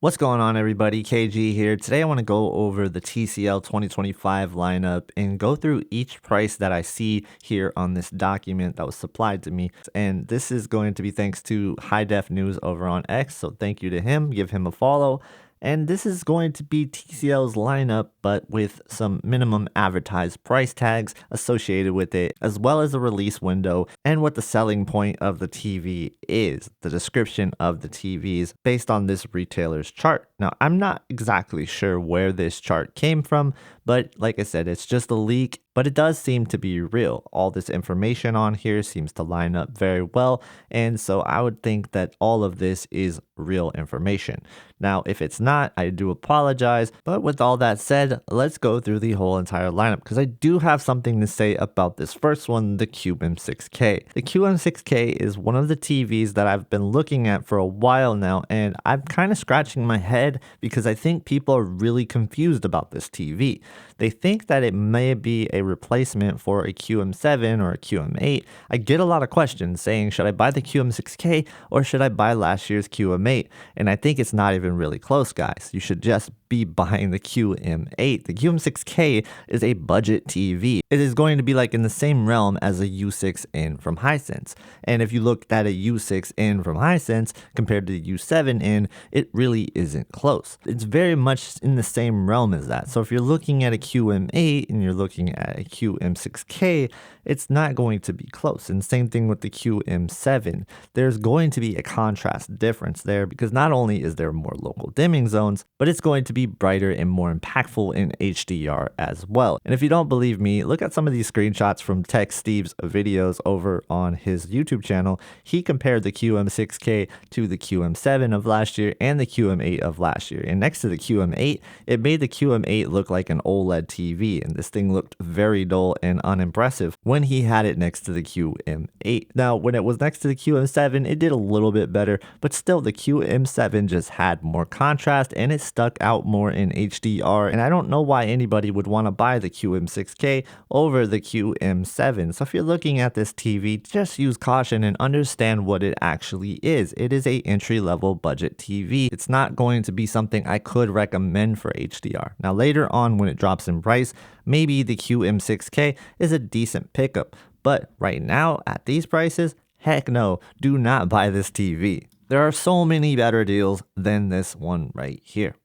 What's going on, everybody? KG here. Today I want to go over the TCL 2025 lineup and go through each price that I see here on this document that was supplied to me. And this is going to be thanks to High Def News over on X. So thank you to him. Give him a follow. And this is going to be TCL's lineup, but with some minimum advertised price tags associated with it, as well as a release window and what the selling point of the TV is, the description of the TVs based on this retailer's chart. Now, I'm not exactly sure where this chart came from, but like I said, it's just a leak, but it does seem to be real. All this information on here seems to line up very well, and so I would think that all of this is real information. Now, if it's not, I do apologize, but with all that said, let's go through the whole entire lineup because I do have something to say about this first one, the QM6K. The QM6K is one of the TVs that I've been looking at for a while now, and I'm kind of scratching my head because I think people are really confused about this TV. They think that it may be a replacement for a QM7 or a QM8. I get a lot of questions saying, should I buy the QM6K or should I buy last year's QM8? And I think it's not even really close, guys. You should just be buying the QM8. The QM6K is a budget TV. It is going to be like in the same realm as a U6N from Hisense. And if you looked at a U6N from Hisense compared to the U7N, it really isn't close. It's very much in the same realm as that. So if you're looking at a QM8 and you're looking at a QM6K, it's not going to be close. And same thing with the QM7. There's going to be a contrast difference there because not only is there more local dimming zones, but it's going to be brighter and more impactful in HDR as well. And if you don't believe me, look at some of these screenshots from Tech Steve's videos over on his YouTube channel. He compared the QM6K to the QM7 of last year and the QM8 of last year. And next to the QM8, it made the QM8 look like an OLED TV, and this thing looked very dull and unimpressive when he had it next to the QM8. Now, when it was next to the QM7, it did a little bit better, but still the QM7 just had more contrast and it stuck out more in HDR, and I don't know why anybody would want to buy the QM6K over the QM7. So if you're looking at this TV, just use caution and understand what it actually is. It is a entry-level budget TV. It's not going to be something I could recommend for HDR. Now later on when it drops in price, maybe the QM6K is a decent pickup, but right now at these prices, heck no, do not buy this TV. There are so many better deals than this one right here.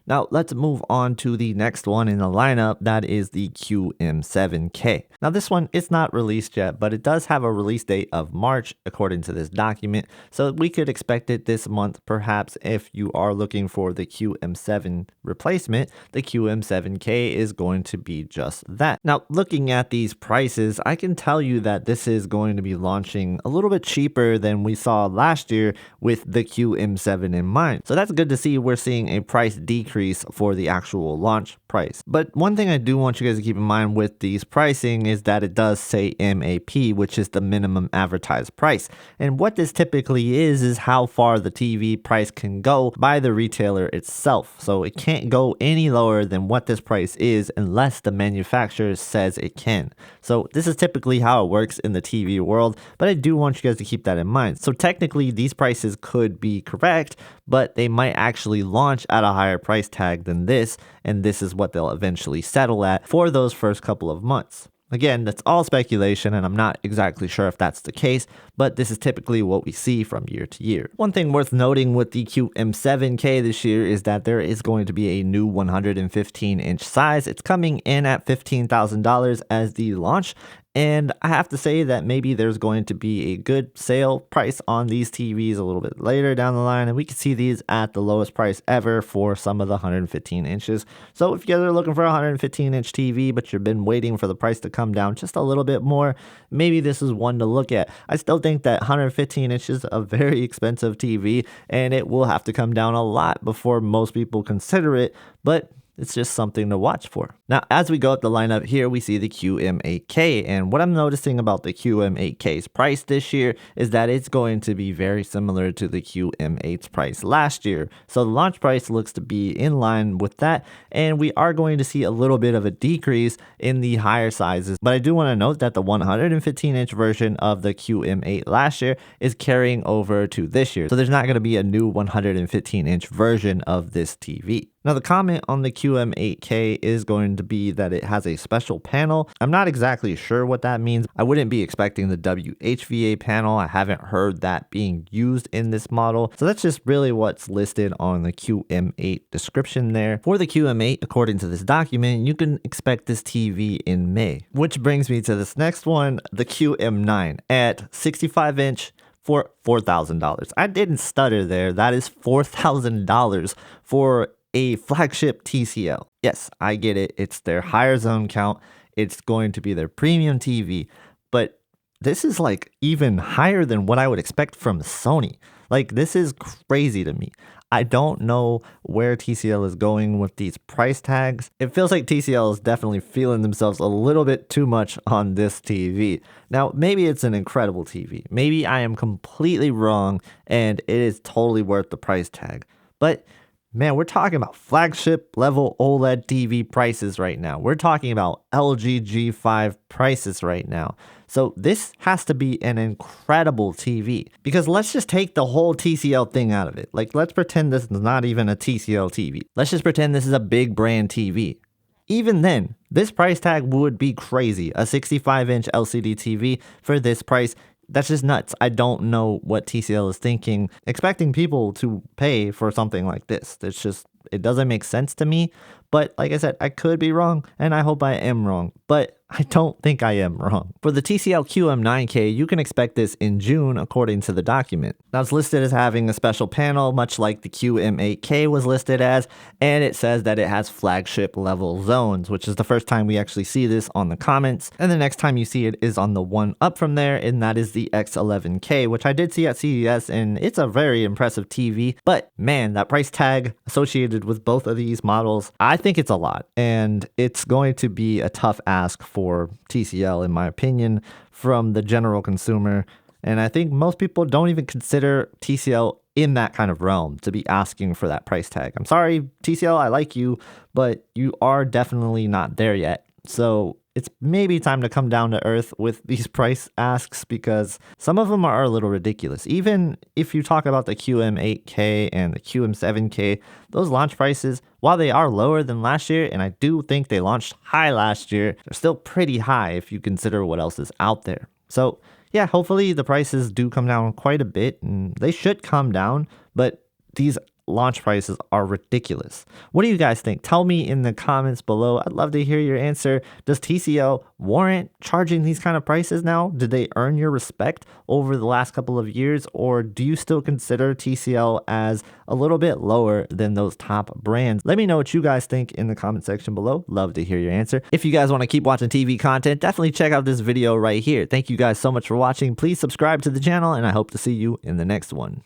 Now let's move on to the next one in the lineup, that is the QM7K. Now this one, it's not released yet, but it does have a release date of March according to this document, so we could expect it this month perhaps. If you are looking for the QM7 replacement, the QM7K is going to be just that. Now looking at these prices, I can tell you that this is going to be launching a little bit cheaper than we saw last year with the QM7 in mind. So that's good to see. We're seeing a price decrease for the actual launch price. But one thing I do want you guys to keep in mind with these pricing is that it does say MAP, which is the minimum advertised price. And what this typically is how far the TV price can go by the retailer itself. So it can't go any lower than what this price is unless the manufacturer says it can. So this is typically how it works in the TV world, but I do want you guys to keep that in mind. So technically these prices could be correct, but they might actually launch at a higher price tag than this, and this is what they'll eventually settle at for those first couple of months. Again, that's all speculation, and I'm not exactly sure if that's the case, but this is typically what we see from year to year. One thing worth noting with the QM7K this year is that there is going to be a new 115-inch size. It's coming in at $15,000 as the launch, and I have to say that maybe there's going to be a good sale price on these TVs a little bit later down the line, and we can see these at the lowest price ever for some of the 115 inches. So if you guys are looking for a 115-inch TV, but you've been waiting for the price to come down just a little bit more, maybe this is one to look at. I still think that 115 inches is a very expensive TV, and it will have to come down a lot before most people consider it, but it's just something to watch for. Now, as we go up the lineup here, we see the QM8K, and what I'm noticing about the QM8K's price this year is that it's going to be very similar to the QM8's price last year. So the launch price looks to be in line with that, and we are going to see a little bit of a decrease in the higher sizes. But I do want to note that the 115-inch version of the QM8 last year is carrying over to this year. So there's not going to be a new 115-inch version of this TV. Now, the comment on the QM8K is going to be that it has a special panel. I'm not exactly sure what that means. I wouldn't be expecting the WHVA panel. I haven't heard that being used in this model. So that's just really what's listed on the QM8 description there. For the QM8, according to this document, you can expect this TV in May. Which brings me to this next one, the QM9 at 65-inch for $4,000. I didn't stutter there. That is $4,000 for a flagship TCL. Yes, I get it. It's their higher zone count. It's going to be their premium TV. But this is like even higher than what I would expect from Sony. Like, this is crazy to me. I don't know where TCL is going with these price tags. It feels like TCL is definitely feeling themselves a little bit too much on this TV. Now, maybe it's an incredible TV. Maybe I am completely wrong and it is totally worth the price tag. But man, we're talking about flagship level OLED TV prices right now. We're talking about LG G5 prices right now. So this has to be an incredible TV, because let's just take the whole TCL thing out of it. Like, let's pretend this is not even a TCL TV. Let's just pretend this is a big brand TV. Even then, this price tag would be crazy. A 65-inch LCD TV for this price, that's just nuts. I don't know what TCL is thinking, expecting people to pay for something like this. It doesn't make sense to me. But like I said, I could be wrong, and I hope I am wrong. But I don't think I am wrong. For the TCL QM9K, you can expect this in June, according to the document. Now, it's listed as having a special panel, much like the QM8K was listed as, and it says that it has flagship level zones, which is the first time we actually see this on the comments. And the next time you see it is on the one up from there, and that is the X11K, which I did see at CES, and it's a very impressive TV. But man, that price tag associated with both of these models, I think it's a lot, and it's going to be a tough ask for TCL, in my opinion, from the general consumer. And I think most people don't even consider TCL in that kind of realm to be asking for that price tag. I'm sorry, TCL, I like you, but you are definitely not there yet. So it's maybe time to come down to earth with these price asks, because some of them are a little ridiculous. Even if you talk about the QM8K and the QM7K, those launch prices, while they are lower than last year, and I do think they launched high last year, they're still pretty high if you consider what else is out there. So yeah, hopefully the prices do come down quite a bit, and they should come down, but these launch prices are ridiculous. What do you guys think? Tell me in the comments below. I'd love to hear your answer. Does TCL warrant charging these kind of prices now? Did they earn your respect over the last couple of years, or do you still consider TCL as a little bit lower than those top brands? Let me know what you guys think in the comment section below. Love to hear your answer. If you guys want to keep watching TV content, definitely check out this video right here. Thank you guys so much for watching. Please subscribe to the channel, and I hope to see you in the next one.